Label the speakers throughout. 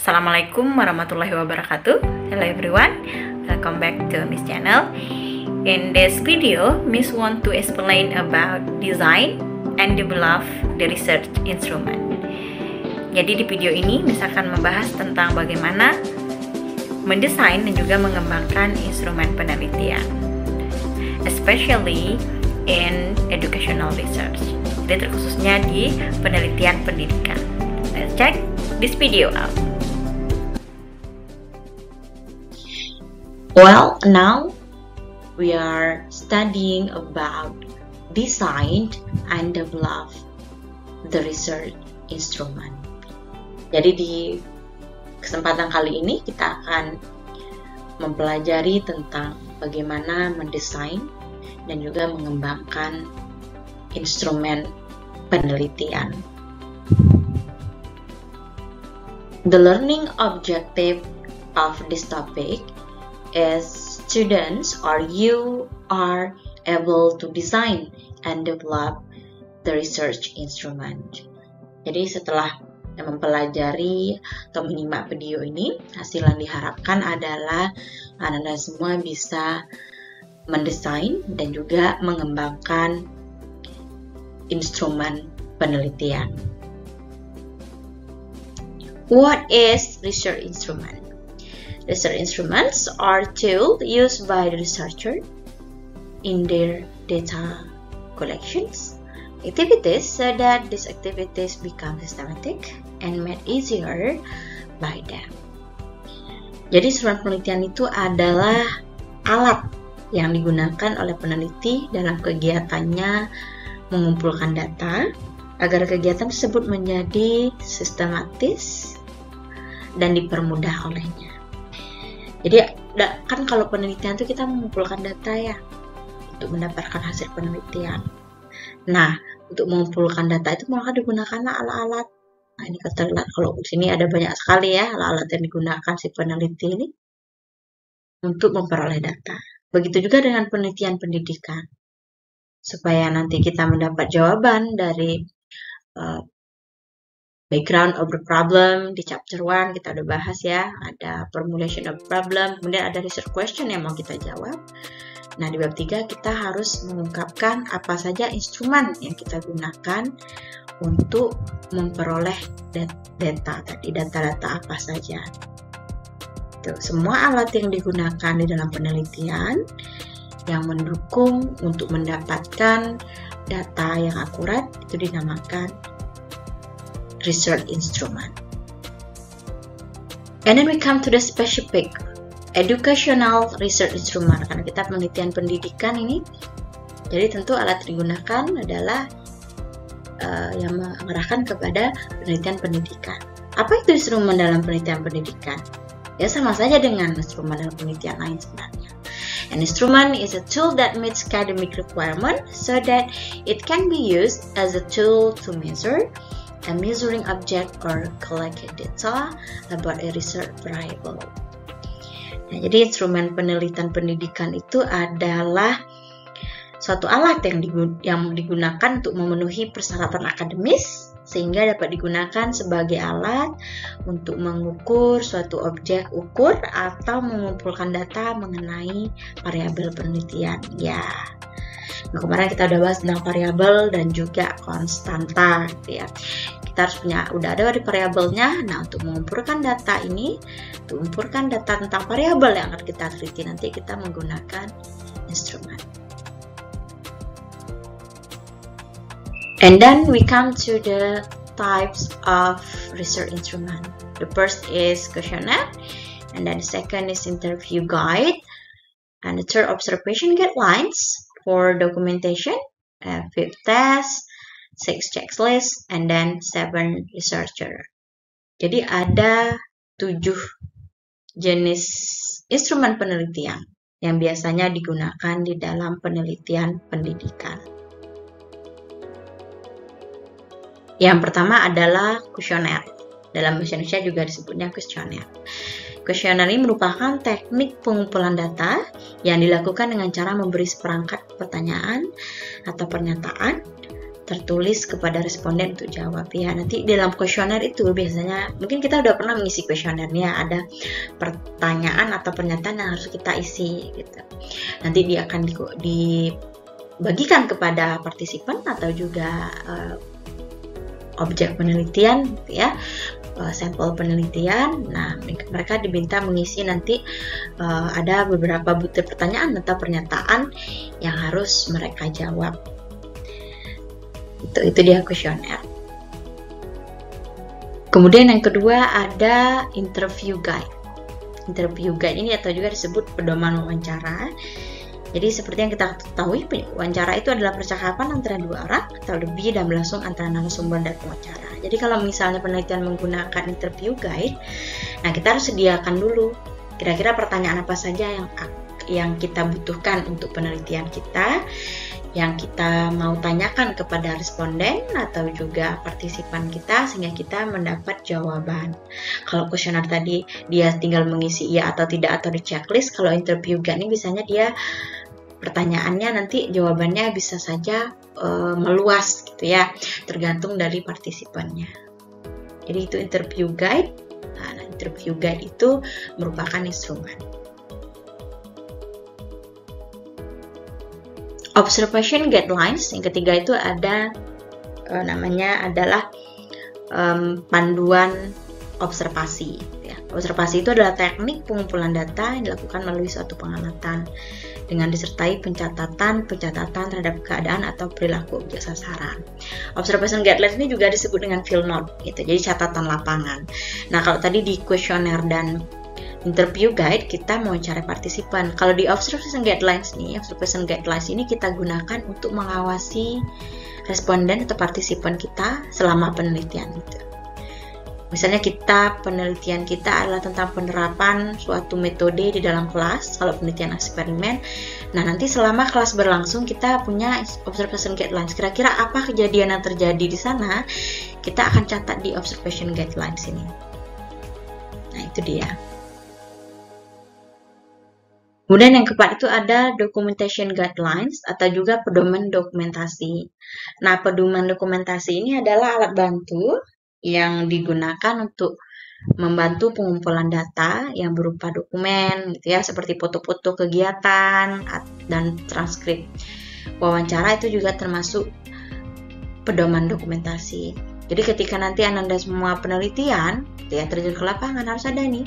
Speaker 1: Assalamualaikum warahmatullahi wabarakatuh. Hello everyone, welcome back to Miss channel. In this video, Miss want to explain about design and develop the research instrument. Jadi di video ini Miss akan membahas tentang bagaimana mendesain dan juga mengembangkan instrumen penelitian, especially in educational research. Jadi terkhususnya di penelitian pendidikan. Let's check this video out.
Speaker 2: Well, now we are studying about design and develop the research instrument. Jadi di kesempatan kali ini kita akan mempelajari tentang bagaimana mendesain dan juga mengembangkan instrumen penelitian. The learning objective of this topic is students or you are able to design and develop the research instrument. Jadi setelah mempelajari atau menyimak video ini, hasil yang diharapkan adalah Anda semua bisa mendesain dan juga mengembangkan instrumen penelitian. What is research instrument? Research instruments are tools used by the researcher in their data collections activities so that these activities become systematic and made easier by them. Jadi instrumen penelitian itu adalah alat yang digunakan oleh peneliti dalam kegiatannya mengumpulkan data agar kegiatan tersebut menjadi sistematis dan dipermudah olehnya. Jadi kan kalau penelitian itu kita mengumpulkan data ya untuk mendapatkan hasil penelitian. Nah, untuk mengumpulkan data itu maka digunakan alat-alat. Nah, ini kita lihat kalau di sini ada banyak sekali ya alat-alat yang digunakan si peneliti ini untuk memperoleh data. Begitu juga dengan penelitian pendidikan. Supaya nanti kita mendapat jawaban dari background of the problem di chapter 1 kita udah bahas ya, ada formulation of problem, kemudian ada research question yang mau kita jawab. Nah, di bab 3 kita harus mengungkapkan apa saja instrumen yang kita gunakan untuk memperoleh data tadi, data-data apa saja. Tuh, semua alat yang digunakan di dalam penelitian yang mendukung untuk mendapatkan data yang akurat itu dinamakan research instrument. And then we come to the specific educational research instrument. Karena kita penelitian pendidikan ini, jadi tentu alat yang digunakan adalah yang mengarahkan kepada penelitian pendidikan. Apa itu instrumen dalam penelitian pendidikan? Ya sama saja dengan instrumen dalam penelitian lain sebenarnya. An instrument is a tool that meets academic requirement so that it can be used as a tool to measure a measuring object or collect data about a research variable. Nah, jadi instrumen penelitian pendidikan itu adalah suatu alat yang digunakan untuk memenuhi persyaratan akademis sehingga dapat digunakan sebagai alat untuk mengukur suatu objek ukur atau mengumpulkan data mengenai variabel penelitian. Ya. Nah, kemarin kita udah bahas tentang variabel dan juga konstanta gitu ya. Kita harus udah ada di variabelnya. Nah, untuk mengumpulkan data ini, untuk mengumpulkan data tentang variabel yang akan kita teliti nanti kita menggunakan instrumen. And then we come to the types of research instrument. The first is questionnaire, and then the second is interview guide, and the third observation guidelines for documentation, 5th test, 6 checklist, and then 7 researcher. Jadi ada 7 jenis instrumen penelitian yang biasanya digunakan di dalam penelitian pendidikan. Yang pertama adalah kuesioner. Dalam bahasa Indonesia juga disebutnya kuesioner. Kuesioner ini merupakan teknik pengumpulan data yang dilakukan dengan cara memberi seperangkat pertanyaan atau pernyataan tertulis kepada responden untuk jawab ya. Nanti dalam kuesioner itu biasanya mungkin kita udah pernah mengisi kuesionernya, ada pertanyaan atau pernyataan yang harus kita isi gitu. Nanti dia akan dibagikan kepada partisipan atau juga objek penelitian gitu ya, sampel penelitian. Nah, mereka diminta mengisi nanti ada beberapa butir pertanyaan atau pernyataan yang harus mereka jawab. Itu dia kuesioner. Kemudian yang kedua ada interview guide. Interview guide ini atau juga disebut pedoman wawancara. Jadi seperti yang kita ketahui, wawancara itu adalah percakapan antara dua orang atau lebih dan berlangsung antara narasumber dan pewawancara. Jadi kalau misalnya penelitian menggunakan interview guide, nah kita harus sediakan dulu kira-kira pertanyaan apa saja yang kita butuhkan untuk penelitian kita, yang kita mau tanyakan kepada responden atau juga partisipan kita sehingga kita mendapat jawaban. Kalau kuesioner tadi dia tinggal mengisi iya atau tidak atau di checklist, kalau interview guide ini biasanya dia pertanyaannya nanti jawabannya bisa saja meluas gitu ya, tergantung dari partisipannya. Jadi itu interview guide. Nah, interview guide itu merupakan instrumen. Observation guidelines, yang ketiga itu ada namanya adalah panduan observasi. Ya. Observasi itu adalah teknik pengumpulan data yang dilakukan melalui suatu pengamatan dengan disertai pencatatan terhadap keadaan atau perilaku objek sasaran. Observation guidelines ini juga disebut dengan field note, gitu. Jadi catatan lapangan. Nah, kalau tadi di kuesioner dan interview guide kita mau cari partisipan. Kalau di observation guidelines ini kita gunakan untuk mengawasi responden atau partisipan kita selama penelitian itu. Misalnya penelitian kita adalah tentang penerapan suatu metode di dalam kelas, kalau penelitian eksperimen. Nah, nanti selama kelas berlangsung kita punya observation guidelines. Kira-kira apa kejadian yang terjadi di sana, kita akan catat di observation guidelines ini. Nah, itu dia. Kemudian yang keempat itu ada documentation guidelines atau juga pedoman dokumentasi. Nah, pedoman dokumentasi ini adalah alat bantu yang digunakan untuk membantu pengumpulan data yang berupa dokumen gitu ya, seperti foto-foto kegiatan dan transkrip wawancara. Itu juga termasuk pedoman dokumentasi. Jadi ketika nanti Anda semua penelitian gitu ya, terjun ke lapangan, harus ada nih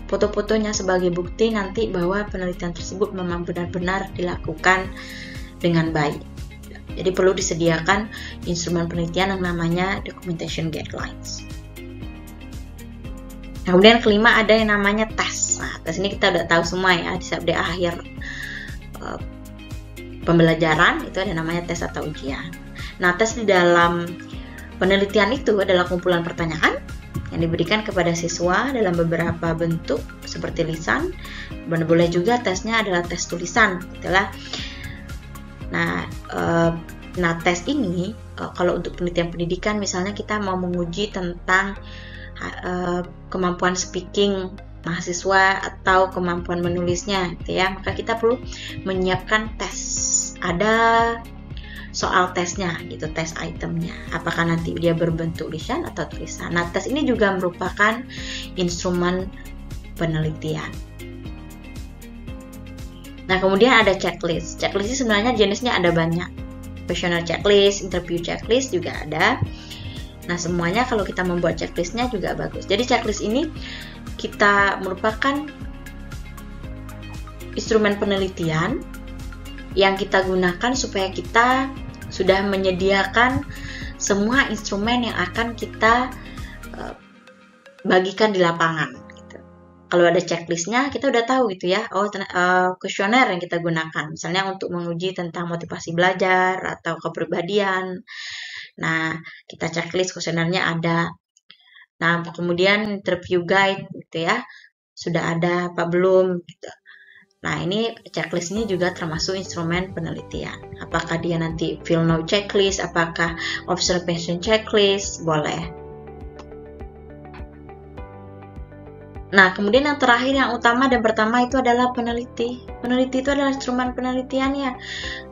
Speaker 2: foto-fotonya sebagai bukti nanti bahwa penelitian tersebut memang benar-benar dilakukan dengan baik. Jadi perlu disediakan instrumen penelitian yang namanya documentation guidelines. Nah, kemudian kelima ada yang namanya tes. Nah, tes ini kita udah tahu semua ya, di akhir pembelajaran itu ada namanya tes atau ujian. Nah, tes di dalam penelitian itu adalah kumpulan pertanyaan yang diberikan kepada siswa dalam beberapa bentuk seperti lisan. Boleh juga tesnya adalah tes tulisan, gitulah. Nah, tes ini kalau untuk penelitian pendidikan misalnya kita mau menguji tentang kemampuan speaking mahasiswa atau kemampuan menulisnya, gitu ya, maka kita perlu menyiapkan tes. Ada soal tesnya, gitu, tes itemnya. Apakah nanti dia berbentuk lisan atau tulisan. Nah, tes ini juga merupakan instrumen penelitian. Nah, kemudian ada checklist. Checklist ini sebenarnya jenisnya ada banyak. Questionnaire checklist, interview checklist juga ada. Nah, semuanya kalau kita membuat checklistnya juga bagus. Jadi checklist ini kita merupakan instrumen penelitian yang kita gunakan supaya kita sudah menyediakan semua instrumen yang akan kita bagikan di lapangan. Gitu. Kalau ada checklistnya, kita udah tahu gitu ya. Kuesioner yang kita gunakan, misalnya untuk menguji tentang motivasi belajar atau kepribadian. Nah, kita checklist kuesionernya ada. Nah, kemudian interview guide gitu ya, sudah ada apa belum gitu. Nah, ini checklist ini juga termasuk instrumen penelitian. Apakah dia nanti field note checklist, apakah observation checklist, boleh. Nah, kemudian yang terakhir, yang utama dan pertama itu adalah peneliti. Peneliti itu adalah instrumen penelitiannya.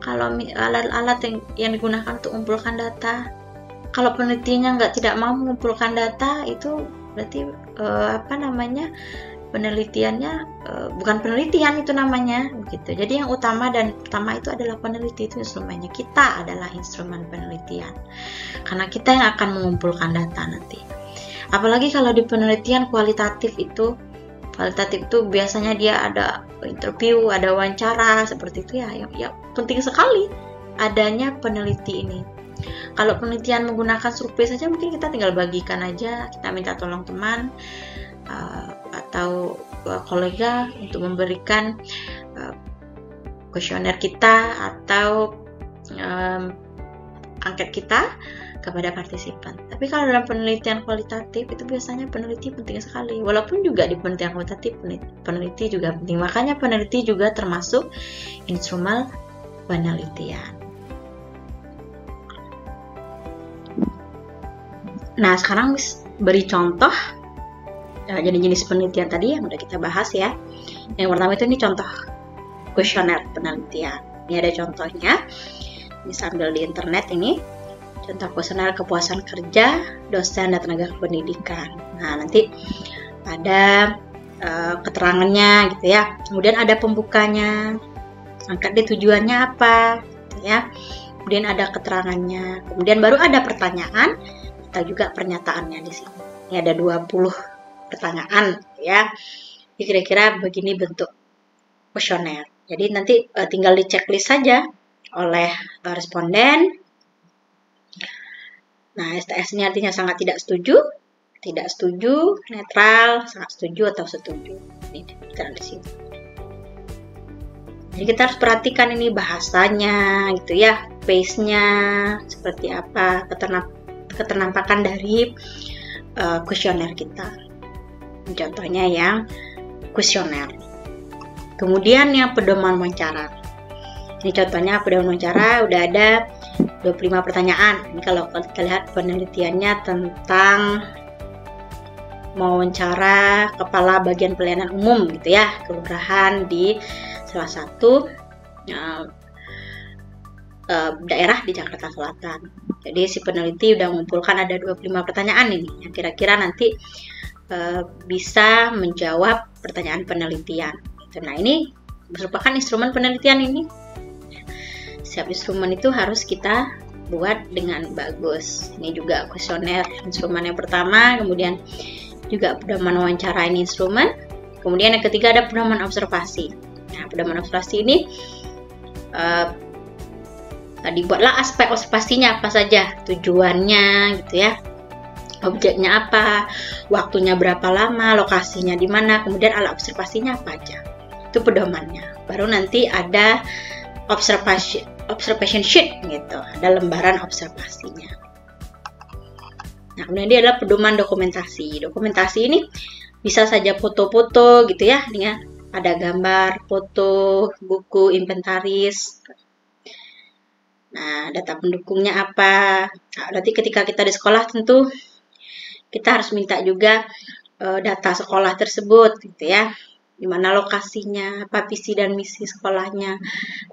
Speaker 2: Kalau alat-alat yang digunakan untuk mengumpulkan data, kalau penelitinya tidak mau mengumpulkan data, itu berarti penelitiannya bukan penelitian itu namanya, begitu. Jadi yang utama dan pertama itu adalah peneliti, itu instrumennya. Kita adalah instrumen penelitian, karena kita yang akan mengumpulkan data nanti. Apalagi kalau di penelitian kualitatif itu biasanya dia ada interview, ada wawancara, seperti itu ya penting sekali adanya peneliti ini. Kalau penelitian menggunakan survei saja, mungkin kita tinggal bagikan aja, kita minta tolong teman atau kolega untuk memberikan kuesioner kita atau angket kita kepada partisipan. Tapi kalau dalam penelitian kualitatif itu biasanya peneliti penting sekali. Walaupun juga di penelitian kualitatif peneliti juga penting. Makanya peneliti juga termasuk instrumen penelitian. Nah, sekarang beri contoh jenis penelitian tadi yang udah kita bahas ya. Yang pertama itu ini contoh kuesioner penelitian. Ini ada contohnya. Bisa ambil di internet ini. Contoh kuesioner kepuasan kerja dosen dan tenaga pendidikan. Nah, nanti ada keterangannya gitu ya. Kemudian ada pembukanya, angkat dia tujuannya apa gitu ya. Kemudian ada keterangannya. Kemudian baru ada pertanyaan atau juga pernyataannya di sini. Ini ada 20 pertanyaan ya. Jadi kira-kira begini bentuk kuesioner. Jadi nanti tinggal di checklist saja oleh responden. Nah, STS ini artinya sangat tidak setuju, netral, sangat setuju atau setuju. Ini di sini. Jadi kita harus perhatikan ini bahasanya gitu ya, pace-nya seperti apa, keternampakan dari kuesioner kita. Contohnya yang kuesioner. Kemudian yang pedoman wawancara. Ini contohnya pedoman wawancara udah ada 25 pertanyaan. Ini kalau kita lihat penelitiannya tentang mewawancara kepala bagian pelayanan umum gitu ya, kelurahan di salah satu daerah di Jakarta Selatan. Jadi si peneliti udah mengumpulkan ada 25 pertanyaan ini yang kira-kira nanti bisa menjawab pertanyaan penelitian. Nah, ini merupakan instrumen penelitian ini. Setiap instrumen itu harus kita buat dengan bagus. Ini juga kuesioner instrumen yang pertama, kemudian juga pedoman wawancara ini instrumen. Kemudian yang ketiga ada pedoman observasi. Nah, pedoman observasi ini dibuatlah aspek observasinya apa saja, tujuannya gitu ya, objeknya apa, waktunya berapa lama, lokasinya di mana, kemudian alat observasinya apa aja. Itu pedomannya. Baru nanti ada observation sheet gitu, ada lembaran observasinya. Nah, kemudian dia adalah pedoman dokumentasi. Dokumentasi ini bisa saja foto-foto gitu ya, dengan ada gambar, foto, buku, inventaris. Nah, data pendukungnya apa? Nah, berarti ketika kita di sekolah tentu kita harus minta juga data sekolah tersebut gitu ya. Di mana lokasinya, apa visi dan misi sekolahnya,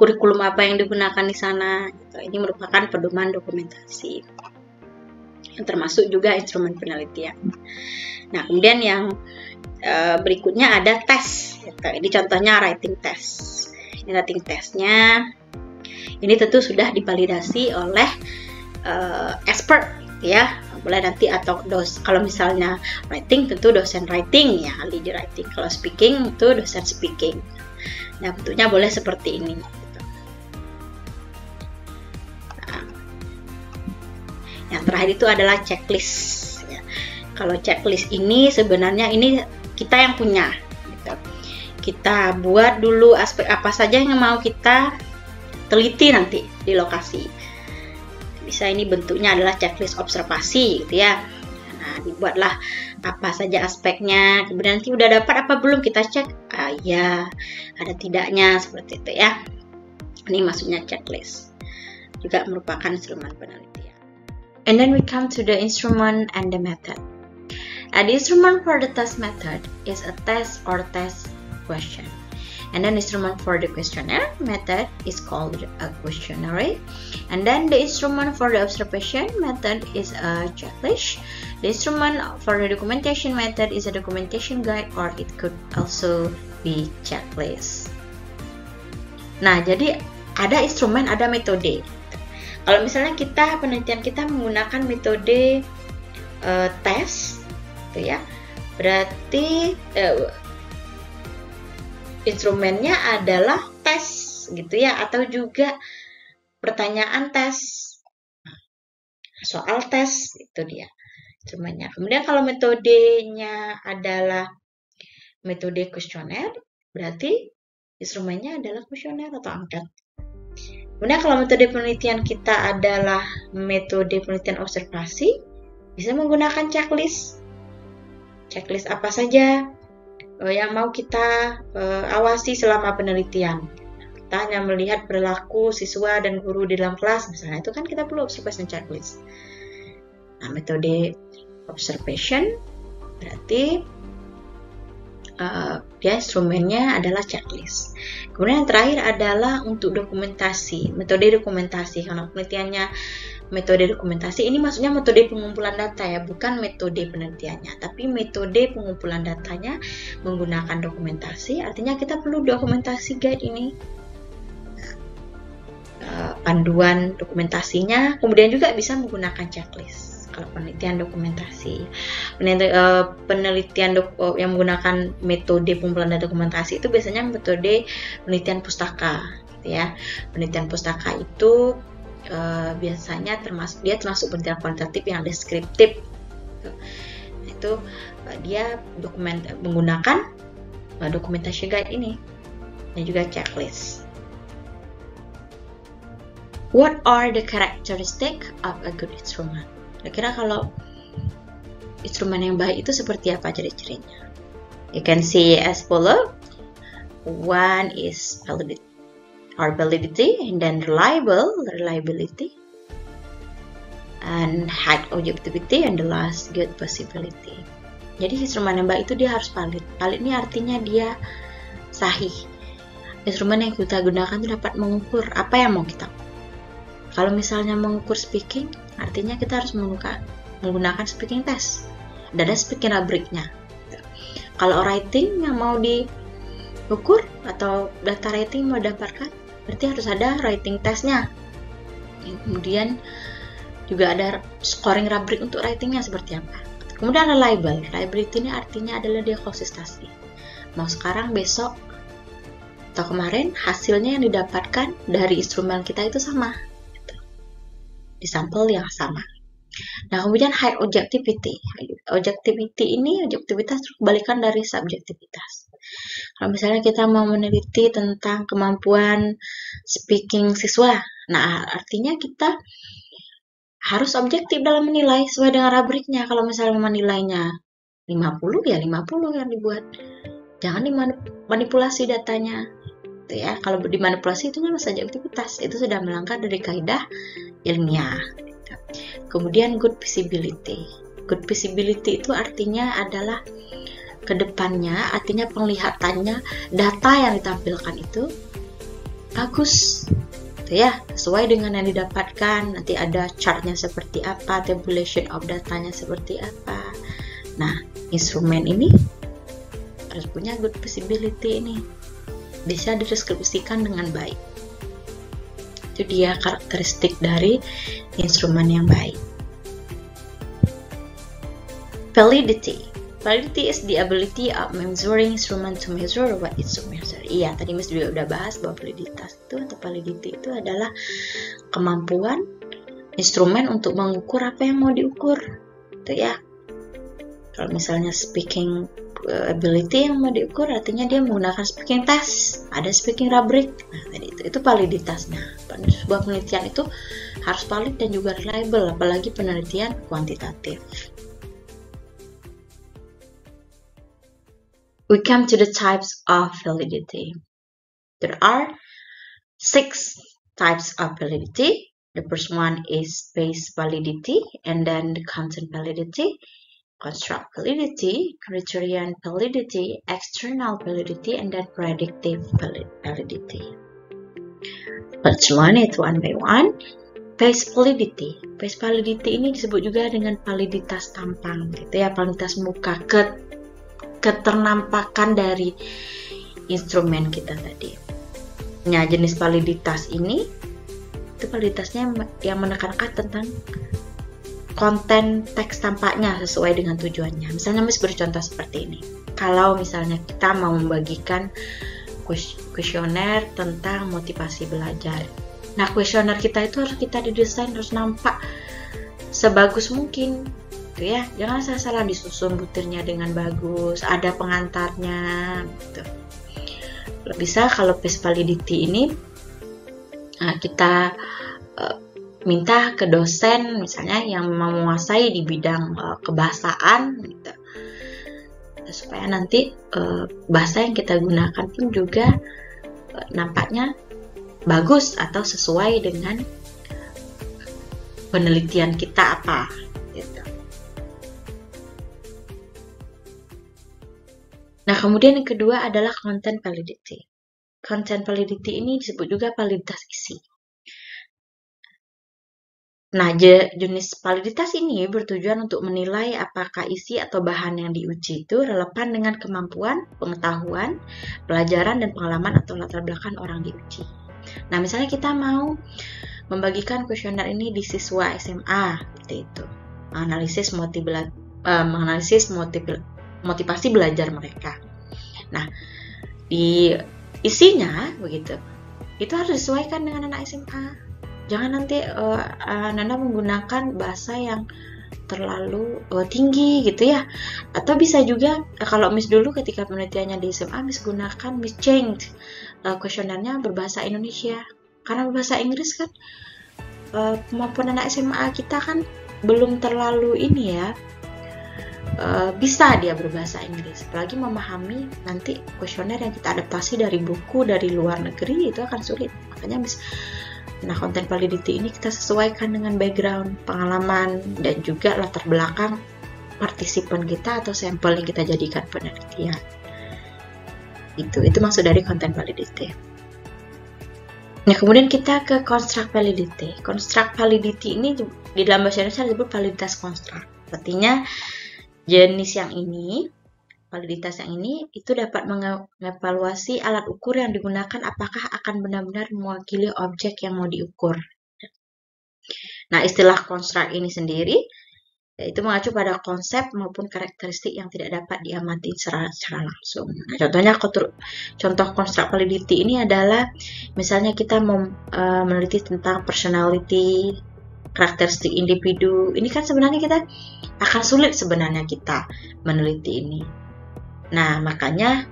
Speaker 2: kurikulum apa yang digunakan di sana. Gitu. Ini merupakan pedoman dokumentasi. Yang termasuk juga instrumen penelitian. Nah, kemudian yang berikutnya ada tes. Gitu. Ini contohnya writing test. Ini writing testnya. Ini tentu sudah divalidasi oleh expert, ya. Boleh nanti atau kalau misalnya writing tentu dosen writing ya, ahli di writing. Kalau speaking itu dosen speaking. Nah, bentuknya boleh seperti ini. Gitu. Nah, yang terakhir itu adalah checklist. Ya. Kalau checklist ini sebenarnya ini kita yang punya. Gitu. Kita buat dulu aspek apa saja yang mau kita teliti nanti di lokasi. Bisa ini bentuknya adalah checklist observasi gitu ya. Nah, dibuatlah apa saja aspeknya. Kemudian nanti udah dapat apa belum kita cek. Ya, ada tidaknya seperti itu ya. Ini maksudnya checklist. Juga merupakan instrumen penelitian. And then we come to the instrument and the method. The instrument for the test method is a test or test question. And then instrument for the questionnaire method is called a questionnaire. And then the instrument for the observation method is a checklist. The instrument for the documentation method is a documentation guide, or it could also be checklist. Nah, jadi ada instrumen, ada metode. Kalau misalnya penelitian kita menggunakan metode tes, gitu ya, berarti instrumennya adalah tes, gitu ya, atau juga pertanyaan tes, soal tes, itu dia instrumennya. Kemudian kalau metodenya adalah metode kuesioner, berarti instrumennya adalah kuesioner atau angket. Kemudian kalau metode penelitian kita adalah metode penelitian observasi, bisa menggunakan checklist. Checklist apa saja yang mau kita awasi selama penelitian. Kita hanya melihat perilaku siswa dan guru di dalam kelas, misalnya, itu kan kita perlu observation checklist. Nah, metode observation berarti dia instrumennya adalah checklist. Kemudian yang terakhir adalah untuk dokumentasi, metode dokumentasi. Kalau penelitiannya metode dokumentasi, ini maksudnya metode pengumpulan data ya, bukan metode penelitiannya, tapi metode pengumpulan datanya menggunakan dokumentasi. Artinya kita perlu dokumentasi guide ini, panduan dokumentasinya. Kemudian juga bisa menggunakan checklist kalau penelitian dokumentasi. Penelitian yang menggunakan metode pengumpulan data dokumentasi itu biasanya metode penelitian pustaka, gitu ya. Penelitian pustaka itu biasanya termasuk penelitian kuantitatif yang deskriptif. Itu dia menggunakan dokumentasi guide ini dan juga checklist. What are the characteristics of a good instrument? Kira-kira kalau instrumen yang baik itu seperti apa ciri-cirinya? You can see as follow. One is validity, and then reliability, and high objectivity, and the last good possibility. Jadi instrumen yang baik itu dia harus valid. Valid ini artinya dia sahih. Instrumen yang kita gunakan itu dapat mengukur apa yang mau kita. Kalau misalnya mengukur speaking, artinya kita harus menggunakan speaking test. Dan ada speaking rubriknya. Kalau writing yang mau diukur atau data writing mau didapatkan, berarti harus ada writing testnya. Kemudian juga ada scoring rubrik untuk writingnya seperti apa. Kemudian reliable. Reliability ini artinya adalah dia konsistensi. Mau sekarang, besok, atau kemarin, hasilnya yang didapatkan dari instrumen kita itu sama. Di sampel yang sama. Nah, kemudian high objectivity. Objectivity ini, objektivitas kebalikan dari subjektivitas. Kalau misalnya kita mau meneliti tentang kemampuan speaking siswa, nah artinya kita harus objektif dalam menilai sesuai dengan rubriknya. Kalau misalnya menilainya 50, ya 50 yang dibuat. Jangan dimanipulasi datanya. Gitu ya. Kalau dimanipulasi itu namanya subjektivitas. Itu sudah melanggar dari kaidah ilmiah. Kemudian good visibility. Good visibility itu artinya adalah kedepannya, artinya penglihatannya, data yang ditampilkan itu bagus, gitu ya, sesuai dengan yang didapatkan. Nanti ada chartnya seperti apa, tabulation of datanya seperti apa. Nah, instrumen ini harus punya good visibility ini, bisa dideskripsikan dengan baik. Itu dia karakteristik dari instrumen yang baik. Validity. Validity is the ability of measuring instrument to measure what it's to measure. Iya, tadi Miss juga udah bahas bahwa validitas itu atau validity itu adalah kemampuan instrumen untuk mengukur apa yang mau diukur. Itu ya. Kalau misalnya speaking ability yang mau diukur, artinya dia menggunakan speaking test, ada speaking rubric. Nah, tadi itu validitasnya. Sebuah penelitian itu harus valid dan juga reliable, apalagi penelitian kuantitatif. We come to the types of validity. There are 6 types of validity. The first one is space validity, and then the content validity, construct validity, criterion validity, external validity, and then predictive validity. Let's learn it one by one. Face validity. Face validity ini disebut juga dengan validitas tampang, gitu ya, validitas muka, keternampakan dari instrumen kita tadi. Nah, jenis validitas ini itu validitasnya yang menekankan tentang konten teks tampaknya sesuai dengan tujuannya. Misalnya Miss bercontoh seperti ini. Kalau misalnya kita mau membagikan kuesioner tentang motivasi belajar. Nah, kuesioner kita itu harus kita didesain harus nampak sebagus mungkin, gitu ya. Jangan salah disusun butirnya dengan bagus, ada pengantarnya, gitu. Bisa kalau face validity ini kita minta ke dosen misalnya yang menguasai di bidang kebahasaan, gitu, supaya nanti bahasa yang kita gunakan pun juga nampaknya bagus atau sesuai dengan penelitian kita apa, gitu. Nah, kemudian yang kedua adalah content validity. Content validity ini disebut juga validitas isi. Nah, jenis validitas ini bertujuan untuk menilai apakah isi atau bahan yang diuji itu relevan dengan kemampuan, pengetahuan, pelajaran, dan pengalaman atau latar belakang orang diuji. Nah, misalnya kita mau membagikan kuesioner ini di siswa SMA, seperti itu. Analisis motivasi belajar mereka. Nah, di isinya begitu. Itu harus disesuaikan dengan anak SMA. Jangan nanti Nanda menggunakan bahasa yang terlalu tinggi gitu ya. Atau bisa juga kalau Miss dulu ketika penelitiannya di SMA Miss gunakan Miss change kuesionernya berbahasa Indonesia. Karena berbahasa Inggris kan kemampuan anak SMA kita kan belum terlalu ini ya. Bisa dia berbahasa Inggris. Apalagi memahami nanti kuesioner yang kita adaptasi dari buku dari luar negeri itu akan sulit. Makanya Miss content validity ini kita sesuaikan dengan background, pengalaman, dan juga latar belakang partisipan kita atau sampel yang kita jadikan penelitian. Itu maksud dari content validity. Nah, kemudian kita ke construct validity. Construct validity ini di dalam bahasa Indonesia disebut validitas construct. Artinya jenis yang ini, validitas yang ini itu dapat mengevaluasi alat ukur yang digunakan apakah akan benar-benar mewakili objek yang mau diukur. Nah, istilah construct ini sendiri yaitu mengacu pada konsep maupun karakteristik yang tidak dapat diamati secara langsung. Nah, contohnya contoh construct validity ini adalah misalnya kita meneliti tentang personality, karakteristik individu. Ini kan sebenarnya kita akan sulit sebenarnya kita meneliti ini. Nah, makanya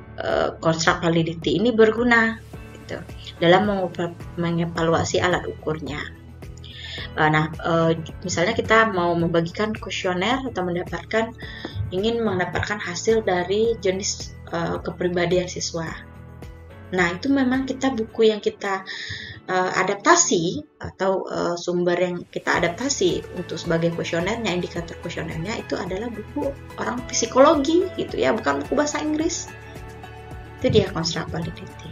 Speaker 2: construct validity ini berguna gitu, dalam mengevaluasi alat ukurnya. Misalnya kita mau membagikan kuesioner atau ingin mendapatkan hasil dari jenis kepribadian siswa. Nah, itu memang buku yang kita adaptasi atau sumber yang kita adaptasi untuk sebagai kuesionernya, indikator kuesionernya itu adalah buku orang psikologi gitu ya, bukan buku bahasa Inggris. Itu dia construct validity.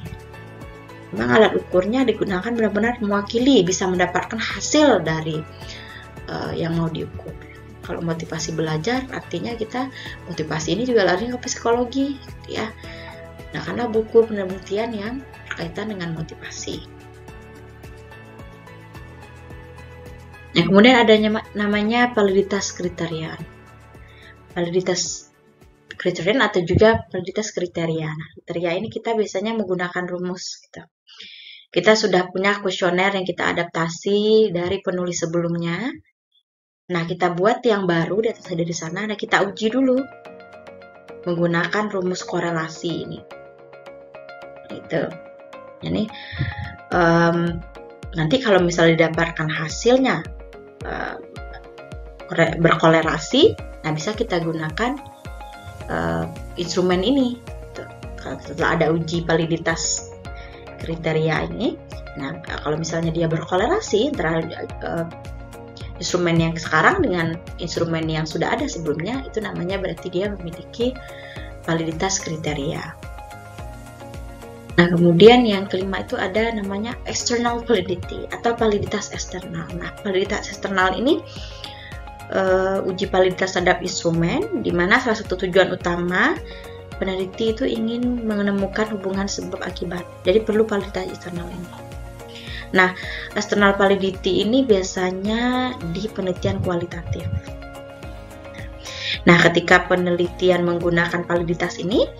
Speaker 2: Memang alat ukurnya digunakan benar-benar mewakili, bisa mendapatkan hasil dari yang mau diukur. Kalau motivasi belajar artinya kita motivasi ini juga lari ke psikologi gitu ya. Nah, karena buku penelitian yang berkaitan dengan motivasi. Nah, kemudian adanya namanya validitas kriterian. Validitas kriterian atau juga validitas kriteria. Nah, kriteria ini kita biasanya menggunakan rumus gitu. Kita sudah punya kuesioner yang kita adaptasi dari penulis sebelumnya. Nah, kita buat yang baru di atas dari sana. Nah, kita uji dulu menggunakan rumus korelasi ini. Itu. Ini nanti kalau misalnya didapatkan hasilnya berkolerasi, nah bisa kita gunakan instrumen ini. Setelah ada uji validitas kriteria ini, nah kalau misalnya dia berkolerasi antara instrumen yang sekarang dengan instrumen yang sudah ada sebelumnya, itu namanya berarti dia memiliki validitas kriteria. Nah, kemudian yang kelima itu ada namanya external validity atau validitas eksternal. Nah, validitas eksternal ini uji validitas terhadap instrumen, di mana salah satu tujuan utama peneliti itu ingin menemukan hubungan sebab akibat. Jadi perlu validitas eksternal ini. Nah, external validity ini biasanya di penelitian kualitatif. Nah, ketika penelitian menggunakan validitas ini,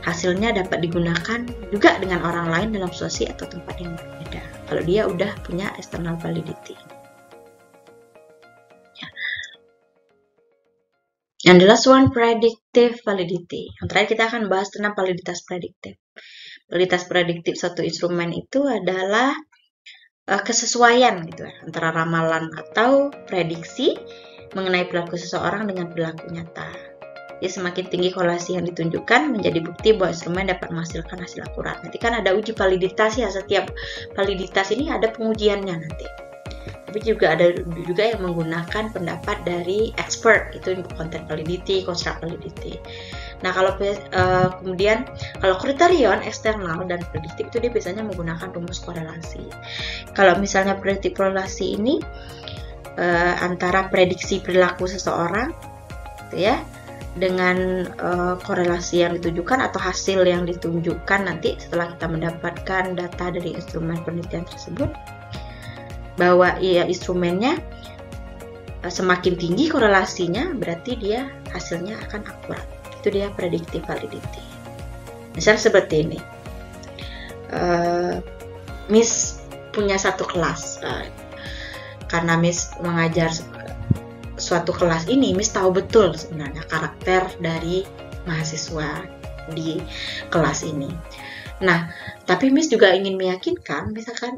Speaker 2: hasilnya dapat digunakan juga dengan orang lain dalam situasi atau tempat yang berbeda. Kalau dia udah punya external validity. And the last one, predictive validity. Yang terakhir kita akan bahas tentang validitas prediktif. Validitas prediktif suatu instrumen itu adalah kesesuaian gitu antara ramalan atau prediksi mengenai perilaku seseorang dengan perilaku nyata. Jadi semakin tinggi korelasi yang ditunjukkan menjadi bukti bahwa instrumen dapat menghasilkan hasil akurat. Nanti kan ada uji validitas ya, setiap validitas ini ada pengujiannya nanti. Tapi juga ada juga yang menggunakan pendapat dari expert, itu content validity, construct validity. Nah, kalau kemudian kalau kriterion eksternal dan prediktif itu dia biasanya menggunakan rumus korelasi. Kalau misalnya prediktif korelasi ini antara prediksi perilaku seseorang, gitu ya, dengan korelasi yang ditunjukkan atau hasil yang ditunjukkan nanti setelah kita mendapatkan data dari instrumen penelitian tersebut, bahwa ya instrumennya semakin tinggi korelasinya berarti dia hasilnya akan akurat. Itu dia predictive validity. Misalnya seperti ini, Miss punya satu kelas, karena Miss mengajar suatu kelas ini, Miss tahu betul sebenarnya karakter dari mahasiswa di kelas ini. Nah, tapi Miss juga ingin meyakinkan, misalkan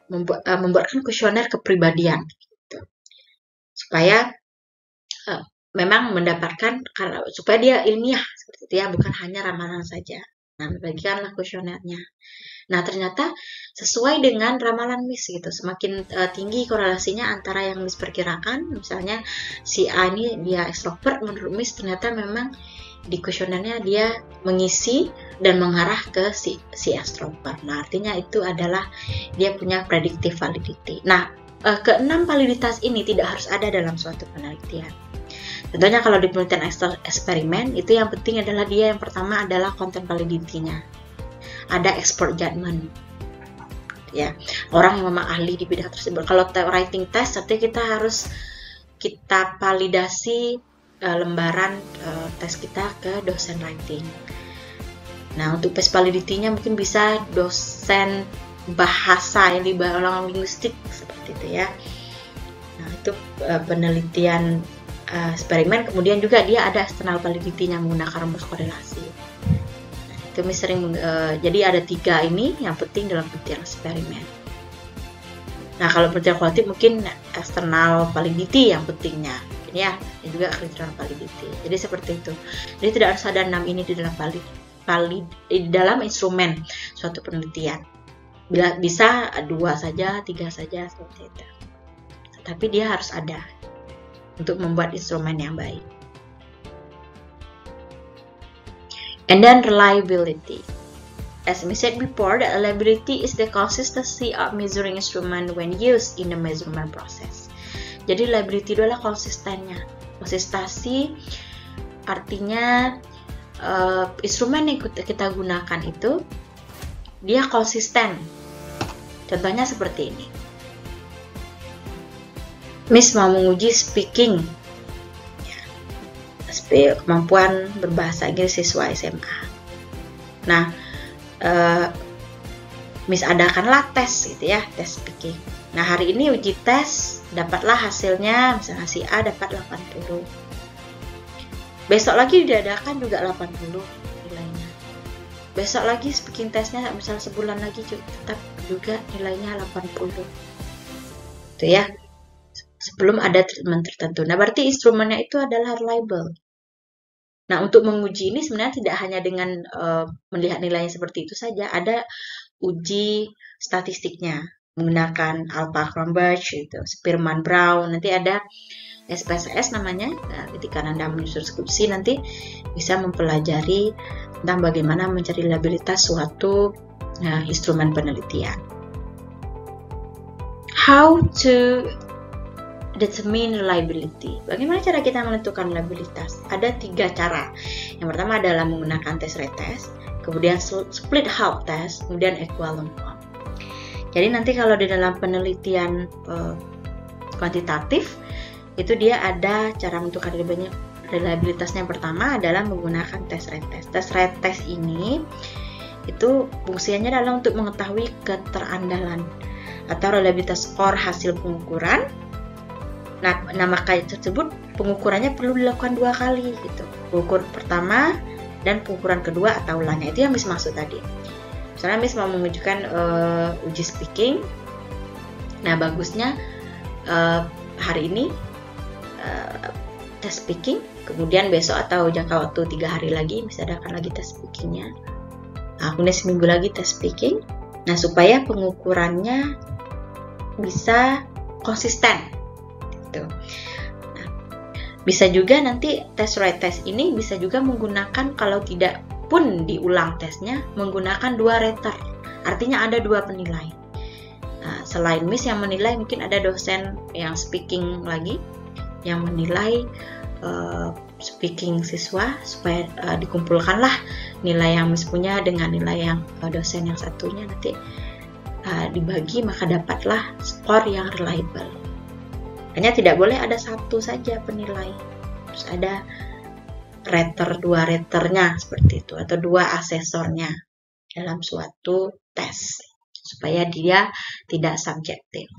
Speaker 2: membuatkan kuesioner kepribadian, gitu, supaya memang mendapatkan, supaya dia ilmiah seperti itu ya, bukan hanya ramalan saja. Nah, bagikanlah kuesionernya. Nah, ternyata sesuai dengan ramalan Miss gitu. Semakin tinggi korelasinya antara yang Miss perkirakan, misalnya si A ini dia ekstrovert, menurut Miss ternyata memang di kuesionernya dia mengisi dan mengarah ke si ekstrovert. Nah, artinya itu adalah dia punya predictive validity. Nah, keenam validitas ini tidak harus ada dalam suatu penelitian. Contohnya kalau di penelitian eksperimen, itu yang penting adalah dia yang pertama adalah content validity-nya. Ada expert judgment. Ya, orang yang memang ahli di bidang tersebut. Kalau writing test, artinya kita validasi lembaran tes kita ke dosen writing. Nah, untuk test validity-nya mungkin bisa dosen bahasa yang di bidang linguistik seperti itu ya. Nah, itu penelitian eksperimen, kemudian juga dia ada external validity-nya menggunakan rumus korelasi. Nah, itu sering jadi ada 3 ini yang penting dalam penelitian eksperimen. Nah, kalau penelitian kualitatif mungkin external validity yang pentingnya, ya, dan juga criterion validity. Jadi seperti itu. Jadi tidak harus ada 6 ini di dalam instrumen suatu penelitian. Bisa 2 saja, 3 saja seperti itu. Tapi dia harus ada untuk membuat instrumen yang baik. And then reliability. As we said before, that reliability is the consistency of measuring instrument when used in the measurement process. Jadi reliability itu adalah konsistennya. Konsistensi artinya instrumen yang kita gunakan itu dia konsisten. Contohnya seperti ini. Miss mau menguji speaking, kemampuan berbahasa Inggris siswa SMA. Nah, Miss adakanlah tes gitu ya, tes speaking. Nah, hari ini uji tes, dapatlah hasilnya, misalnya si A dapat 80. Besok lagi diadakan juga 80 nilainya. Besok lagi speaking testnya, misalnya sebulan lagi tetap juga nilainya 80. Itu ya. Sebelum ada treatment tertentu. Nah, berarti instrumennya itu adalah reliable. Nah, untuk menguji ini sebenarnya tidak hanya dengan melihat nilainya seperti itu saja, ada uji statistiknya. menggunakan Alpha Cronbach, itu Spearman Brown. Nanti ada SPSS namanya. Nah, ketika Anda menyusun skripsi nanti bisa mempelajari tentang bagaimana mencari reliabilitas suatu instrumen penelitian. How to determine reliability. Bagaimana cara kita menentukan reliabilitas? Ada 3 cara. Yang pertama adalah menggunakan test retest, kemudian split half test, kemudian equivalent form. Jadi nanti kalau di dalam penelitian kuantitatif itu dia ada cara menentukan reliabilitasnya. Yang pertama adalah menggunakan test retest. Test retest ini itu fungsinya adalah untuk mengetahui keterandalan atau reliabilitas skor hasil pengukuran. Nah, maka tersebut pengukurannya perlu dilakukan 2 kali gitu. Pengukuran pertama dan pengukuran kedua atau ulangnya. Itu yang Miss maksud tadi. Misalnya Miss mau mengajukan uji speaking. Nah, bagusnya hari ini tes speaking, kemudian besok atau jangka waktu 3 hari lagi bisa adakan lagi tes speakingnya. Nah, kemudian seminggu lagi tes speaking. Nah, supaya pengukurannya bisa konsisten. Nah, bisa juga nanti tes retest ini bisa juga menggunakan, kalau tidak pun diulang tesnya, menggunakan 2 rater. Artinya ada 2 penilai. Nah, selain Miss yang menilai, mungkin ada dosen yang speaking lagi yang menilai speaking siswa, supaya dikumpulkanlah nilai yang Miss punya dengan nilai yang dosen yang satunya, nanti dibagi, maka dapatlah skor yang reliable. Hanya tidak boleh ada satu saja penilai, terus ada rater, 2 raternya seperti itu, atau 2 asesornya dalam suatu tes, supaya dia tidak subjektif.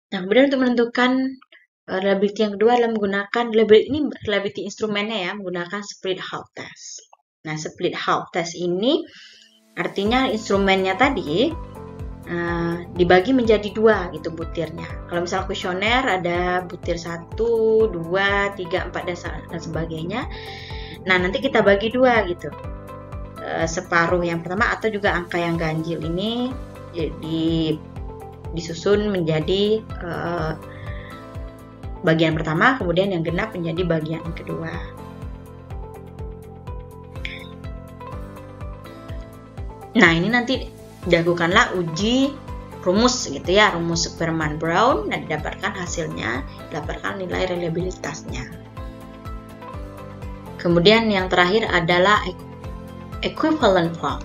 Speaker 2: Nah, kemudian untuk menentukan reliability yang kedua adalah menggunakan reliability instrumennya ya, menggunakan split half test. Nah, split half test ini artinya instrumennya tadi dibagi menjadi 2 gitu butirnya. Kalau misal kuesioner ada butir 1, 2, 3, 4 dan sebagainya. Nah, nanti kita bagi 2 gitu. Separuh yang pertama atau juga angka yang ganjil ini disusun menjadi bagian pertama, kemudian yang genap menjadi bagian kedua. Nah, ini nanti dilakukanlah uji rumus gitu ya, rumus Spearman Brown, dan didapatkan hasilnya, didapatkan nilai reliabilitasnya. Kemudian yang terakhir adalah equivalent form.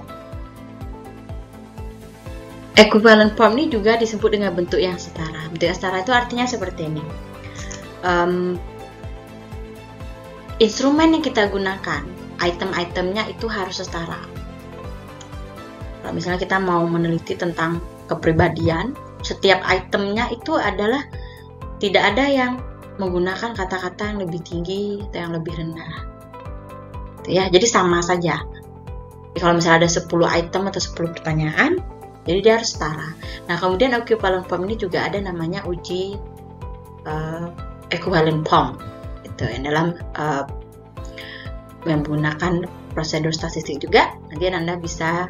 Speaker 2: Equivalent form ini juga disebut dengan bentuk yang setara. Bentuk yang setara itu artinya seperti ini. Instrumen yang kita gunakan, item-itemnya itu harus setara. Kalau misalnya kita mau meneliti tentang kepribadian, setiap itemnya itu adalah tidak ada yang menggunakan kata-kata yang lebih tinggi atau yang lebih rendah. Ya, jadi sama saja. Jadi kalau misalnya ada 10 item atau 10 pertanyaan, jadi dia harus setara. Nah, kemudian equivalent form ini juga ada namanya uji equivalent form. Itu yang dalam menggunakan prosedur statistik juga. Nanti Anda bisa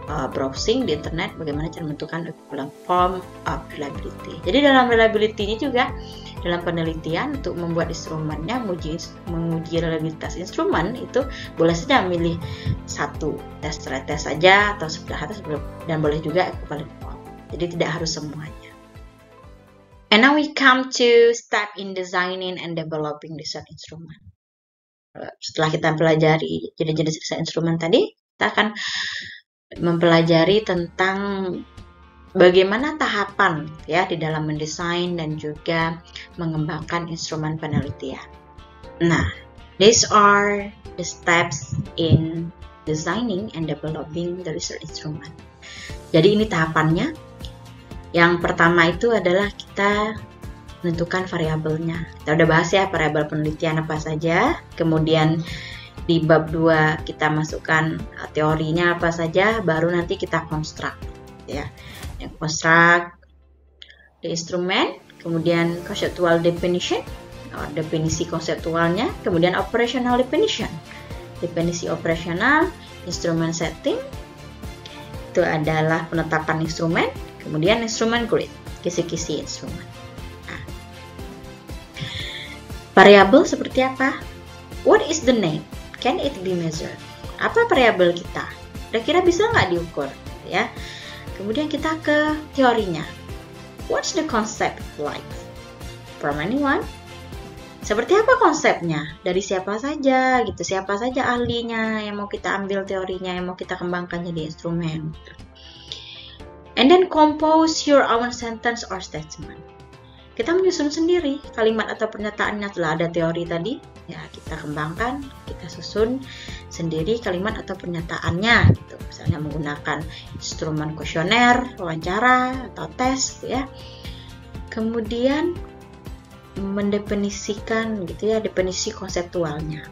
Speaker 2: browsing di internet bagaimana cara menentukan equivalent form of reliability. Jadi dalam reliability ini juga dalam penelitian untuk membuat instrumennya, menguji reliabilitas instrumen itu boleh saja memilih satu test retest saja atau sebelah atas, dan boleh juga equivalent form. Jadi tidak harus semuanya. And now we come to step in designing and developing research instrument. Setelah kita pelajari jenis-jenis research instrument tadi, kita akan mempelajari tentang bagaimana tahapan ya di dalam mendesain dan juga mengembangkan instrumen penelitian. Nah, these are the steps in designing and developing the research instrument. Jadi ini tahapannya. Yang pertama itu adalah kita menentukan variabelnya. Kita udah bahas ya variabel penelitian apa saja. Kemudian di bab 2 kita masukkan teorinya apa saja, baru nanti kita construct ya. Yang construct the instrument, kemudian conceptual definition, definisi konseptualnya, kemudian operational definition. Definisi operasional, instrument setting itu adalah penetapan instrumen, Kemudian instrument grid, kisi-kisi instrumen. Nah, variabel seperti apa? What is the name? Can it be measured? Apa variabel kita? Kira-kira bisa nggak diukur? Ya. Kemudian kita ke teorinya. What's the concept like? From anyone? Seperti apa konsepnya? Dari siapa saja gitu, siapa saja ahlinya yang mau kita ambil teorinya, yang mau kita kembangkan jadi instrumen. And then compose your own sentence or statement. Kita menyusun sendiri kalimat atau pernyataannya. Setelah ada teori tadi, ya kita kembangkan, kita susun sendiri kalimat atau pernyataannya gitu. Misalnya menggunakan instrumen kuesioner, wawancara atau tes gitu ya. Kemudian mendefinisikan gitu ya, definisi konseptualnya.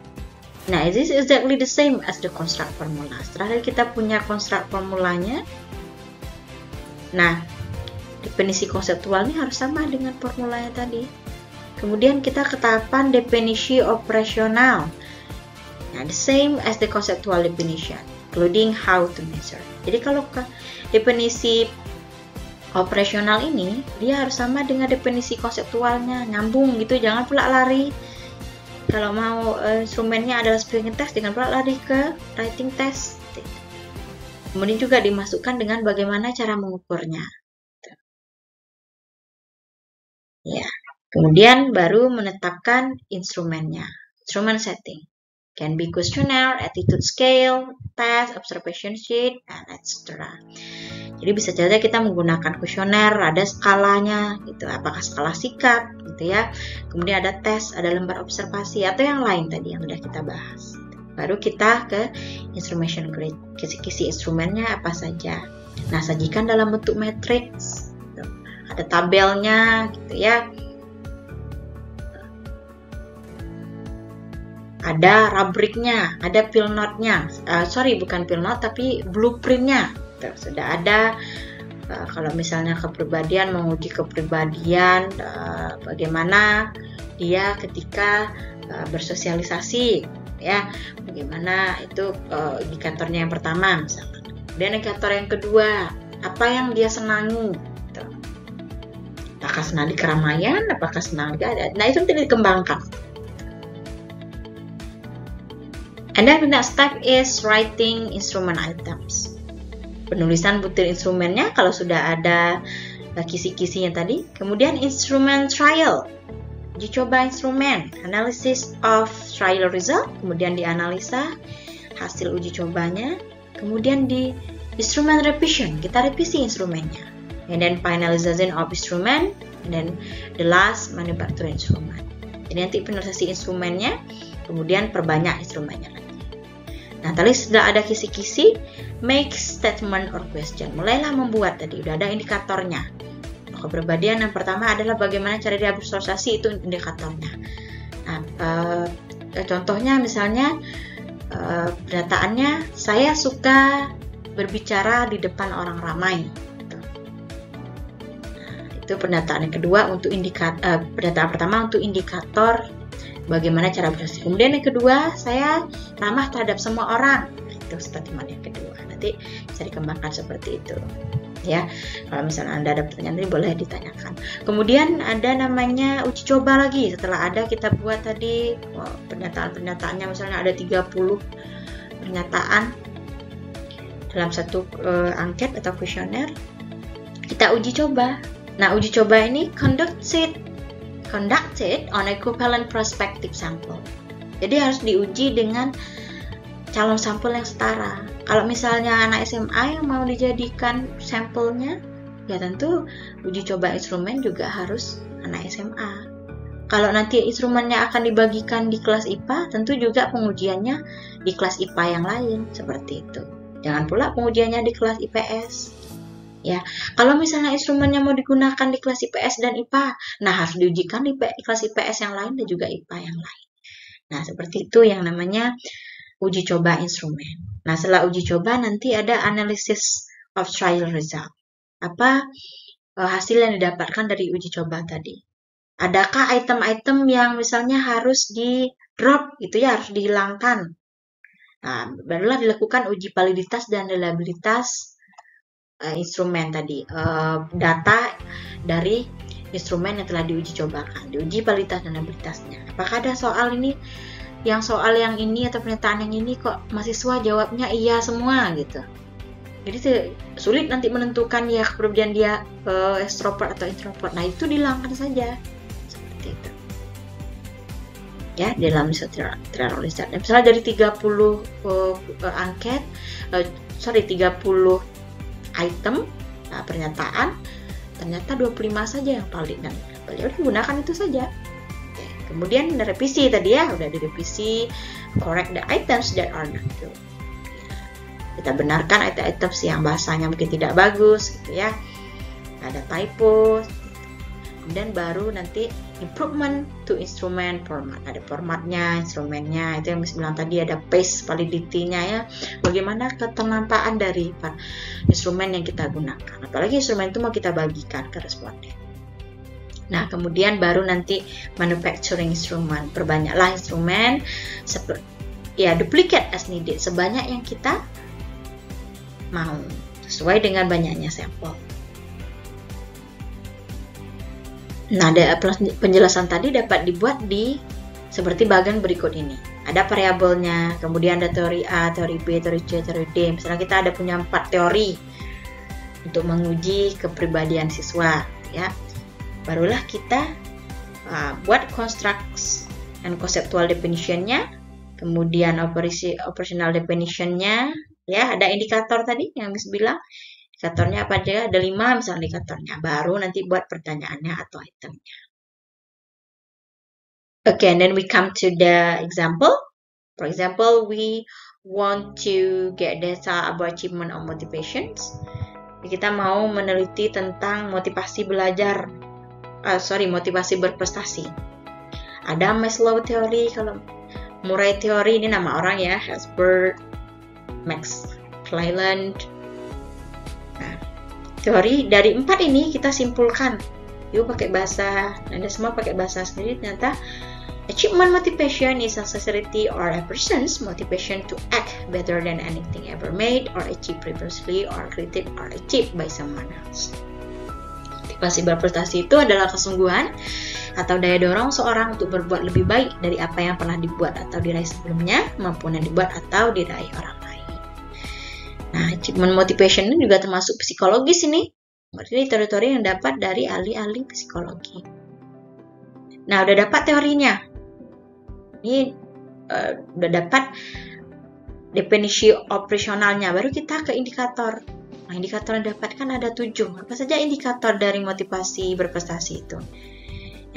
Speaker 2: Nah, this is exactly the same as the construct formula. Setelah kita punya construct formulanya, nah definisi konseptualnya harus sama dengan formulanya tadi. Kemudian kita ke tahapan definisi operasional. Nah, the same as the conceptual definition, including how to measure. Jadi kalau ke definisi operasional ini, dia harus sama dengan definisi konseptualnya, nyambung gitu, jangan pula lari. Kalau mau instrumennya adalah speaking test, jangan pula lari ke writing test. Kemudian juga dimasukkan dengan bagaimana cara mengukurnya. Ya, kemudian baru menetapkan instrumennya, instrument setting. Can be questionnaire, attitude scale, test, observation sheet, and etc. Jadi bisa saja kita menggunakan kuesioner, ada skalanya, gitu. Apakah skala sikap, gitu ya. Kemudian ada tes, ada lembar observasi, atau yang lain tadi yang sudah kita bahas. Baru kita ke instrumentation grid, kisi-kisi instrumennya apa saja. Nah, sajikan dalam bentuk matriks, gitu. Ada tabelnya, gitu ya. Ada rubriknya, ada pill note-nya. Bukan pill note, tapi blueprint-nya. Sudah ada. Kalau misalnya kepribadian, menguji kepribadian, bagaimana dia ketika bersosialisasi, ya, bagaimana itu indikatornya yang pertama, misalkan. Kemudian indikator yang kedua, apa yang dia senangi. Gitu. Apakah senang di keramaian, apakah senang di ada. Nah, itu tidak dikembangkan. And then the next step is writing instrument items. Penulisan butir instrumennya kalau sudah ada kisi-kisinya tadi. Kemudian instrument trial, uji coba instrumen, analysis of trial result, kemudian dianalisa hasil uji cobanya. Kemudian di instrument revision, kita revisi instrumennya. And then finalization of instrument, and then the last manufacture instrument. Jadi nanti finalisasi instrumennya, kemudian perbanyak instrumennya lagi. Nah, tadi sudah ada kisi-kisi, make statement or question. Mulailah membuat tadi, udah ada indikatornya. Kepribadian yang pertama adalah bagaimana cara dia bersosialisasi, itu indikatornya. Nah, contohnya misalnya pernyataannya, saya suka berbicara di depan orang ramai. Nah, itu pernyataan yang kedua untuk pernyataan pertama untuk indikator bagaimana cara bersosialisasi. Kemudian yang kedua, saya ramah terhadap semua orang. Itu statement yang kedua. Nanti bisa dikembangkan seperti itu. Ya, kalau misalnya Anda ada pertanyaan ini boleh ditanyakan. Kemudian ada namanya uji coba lagi. Setelah ada kita buat tadi pernyataan-pernyataannya, misalnya ada 30 pernyataan dalam satu angket atau kuesioner. Kita uji coba. Nah, uji coba ini conducted on equivalent prospective sample. Jadi harus diuji dengan calon sampel yang setara. Kalau misalnya anak SMA yang mau dijadikan sampelnya, ya tentu uji coba instrumen juga harus anak SMA. Kalau nanti instrumennya akan dibagikan di kelas IPA, tentu juga pengujiannya di kelas IPA yang lain, seperti itu. Jangan pula pengujiannya di kelas IPS. Ya, kalau misalnya instrumennya mau digunakan di kelas IPS dan IPA, nah harus diujikan di kelas IPS yang lain dan juga IPA yang lain. Nah, seperti itu yang namanya uji coba instrumen. Nah, setelah uji coba nanti ada analysis of trial result. Apa hasil yang didapatkan dari uji coba tadi? Adakah item-item yang misalnya harus di drop gitu ya, harus dihilangkan? Nah, barulah dilakukan uji validitas dan reliabilitas instrumen tadi, data dari instrumen yang telah diuji cobakan, diuji validitas dan abilitasnya. Apakah ada soal ini, soal yang ini atau pernyataan yang ini kok mahasiswa jawabnya iya semua gitu. Jadi sulit nanti menentukan ya kepribadian dia extrovert atau introvert. Nah, itu dihilangkan saja seperti itu. Ya, dalam trial research. Misalnya dari 30 30 item pernyataan, ternyata 25 saja yang valid dan udah gunakan itu saja. Oke. Kemudian revisi tadi ya, udah direvisi, correct the items that are not true. Kita benarkan item-items yang bahasanya mungkin tidak bagus gitu ya, ada typo. Kemudian baru nanti improvement to instrument format, ada formatnya, instrumennya, itu yang Miss bilang tadi, ada paste validity-nya ya, bagaimana ketermanfaatan dari instrumen yang kita gunakan, apalagi instrumen itu mau kita bagikan ke responden. Nah, kemudian baru nanti manufacturing instrument, perbanyaklah instrumen, ya duplicate as needed, sebanyak yang kita mau, sesuai dengan banyaknya sampel. Nah, penjelasan tadi dapat dibuat di seperti bagian berikut ini. Ada variabelnya, kemudian ada teori A, teori B, teori C, teori D. Misalnya kita ada punya 4 teori untuk menguji kepribadian siswa, ya. Barulah kita buat constructs and conceptual definition-nya, kemudian operational definition-nya, ya. Ada indikator tadi yang Miss bilang. Indikatornya apa aja? Ada 5 misalnya indikatornya. Baru nanti buat pertanyaannya atau itemnya. Okay, and then we come to the example. For example, we want to get data about achievement or motivations. Kita mau meneliti tentang motivasi belajar, motivasi berprestasi. Ada Maslow teori, kalau Murray teori ini nama orang ya, Herzberg, Max Cleland. Nah, teori dari 4 ini kita simpulkan. Yuk pakai bahasa, Anda semua pakai bahasa sendiri. Ternyata achievement motivation is a necessity or a person's motivation to act better than anything ever made or achieved previously or created or achieved by someone else. Motivasi berprestasi itu adalah kesungguhan atau daya dorong seorang untuk berbuat lebih baik dari apa yang pernah dibuat atau diraih sebelumnya maupun yang dibuat atau diraih orang lain. Nah, achievement motivation ini juga termasuk psikologis ini. Ini teori-teori yang dapat dari ahli-ahli psikologi. Nah, udah dapat teorinya. Ini udah dapat definisi operasionalnya. Baru kita ke indikator. Nah, indikator yang dapatkan ada 7. Apa saja indikator dari motivasi berprestasi itu?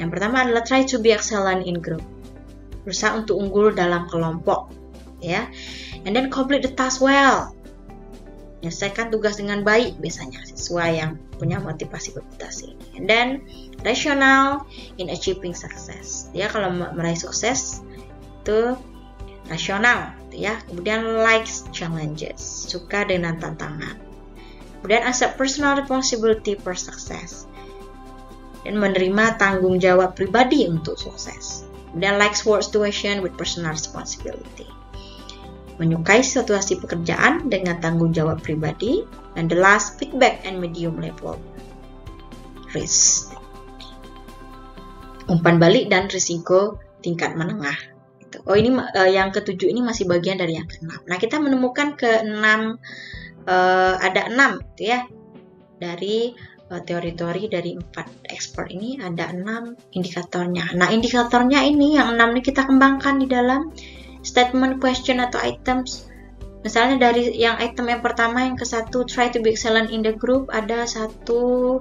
Speaker 2: Yang pertama adalah try to be excellent in group. Berusaha untuk unggul dalam kelompok. Ya. And then complete the task well. Menyelesaikan tugas dengan baik biasanya siswa yang punya motivasi berprestasi. And then rational in achieving success. Dia kalau meraih sukses itu rasional, ya. Kemudian likes challenges, suka dengan tantangan. Kemudian accept personal responsibility for success. Dan menerima tanggung jawab pribadi untuk sukses. Kemudian likes work situation with personal responsibility. Menyukai situasi pekerjaan dengan tanggung jawab pribadi. And the last, feedback and medium level risk. Umpan balik dan risiko tingkat menengah. Oh, ini yang ke-7 ini masih bagian dari yang ke-6. Nah, kita menemukan ada 6 gitu ya. Dari teori-teori dari 4 expert ini ada 6 indikatornya. Nah, indikatornya ini yang 6 ini kita kembangkan di dalam statement, question, atau items. Misalnya dari yang item yang pertama, yang ke-1, try to be excellent in the group, ada 1, 2,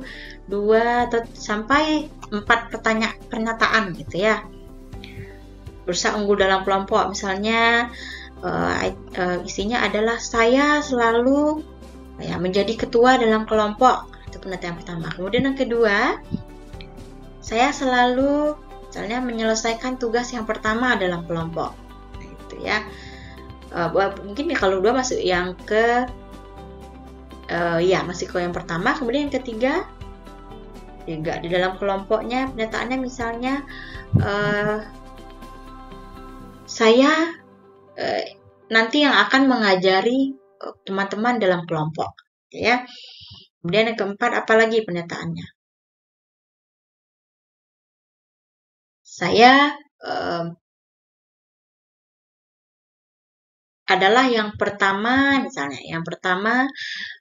Speaker 2: atau sampai 4 pernyataan gitu ya. Berusaha unggul dalam kelompok, misalnya isinya adalah saya selalu menjadi ketua dalam kelompok. Itu pernyataan pertama. Kemudian yang kedua, saya selalu misalnya menyelesaikan tugas yang pertama dalam kelompok. Ya, mungkin ya kalau 2 masuk yang ke masih ke yang pertama. Kemudian yang ketiga juga di dalam kelompoknya pernyataannya misalnya saya nanti yang akan mengajari teman-teman dalam kelompok. ya. Kemudian yang keempat, apalagi pernyataannya? Saya adalah yang pertama, misalnya, yang pertama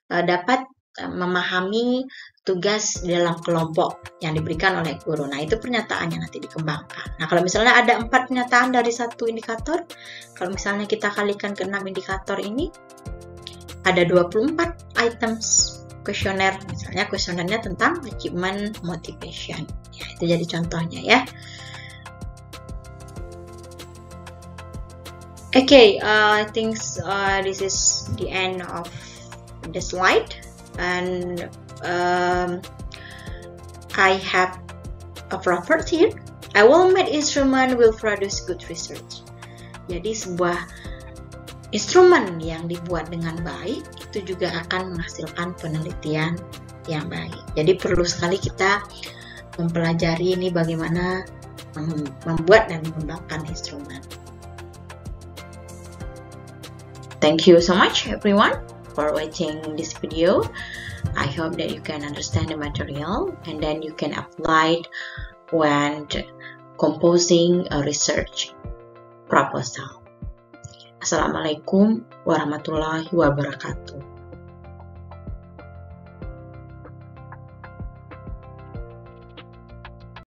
Speaker 2: dapat memahami tugas dalam kelompok yang diberikan oleh guru. Nah, itu pernyataannya nanti dikembangkan. Nah, kalau misalnya ada 4 pernyataan dari satu indikator, kalau misalnya kita kalikan ke 6 indikator ini, ada 24 items kuesioner. Misalnya kuesionernya tentang achievement motivation. Ya, itu jadi contohnya ya. Okay, I think this is the end of the slide, and I have a property here. A well-made instrument will produce good research. Jadi sebuah instrumen yang dibuat dengan baik itu juga akan menghasilkan penelitian yang baik. Jadi perlu sekali kita mempelajari ini bagaimana membuat dan mengembangkan instrumen. Thank you so much everyone for watching this video. I hope that you can understand the material and then you can apply it when composing a research proposal. Assalamualaikum warahmatullahi wabarakatuh.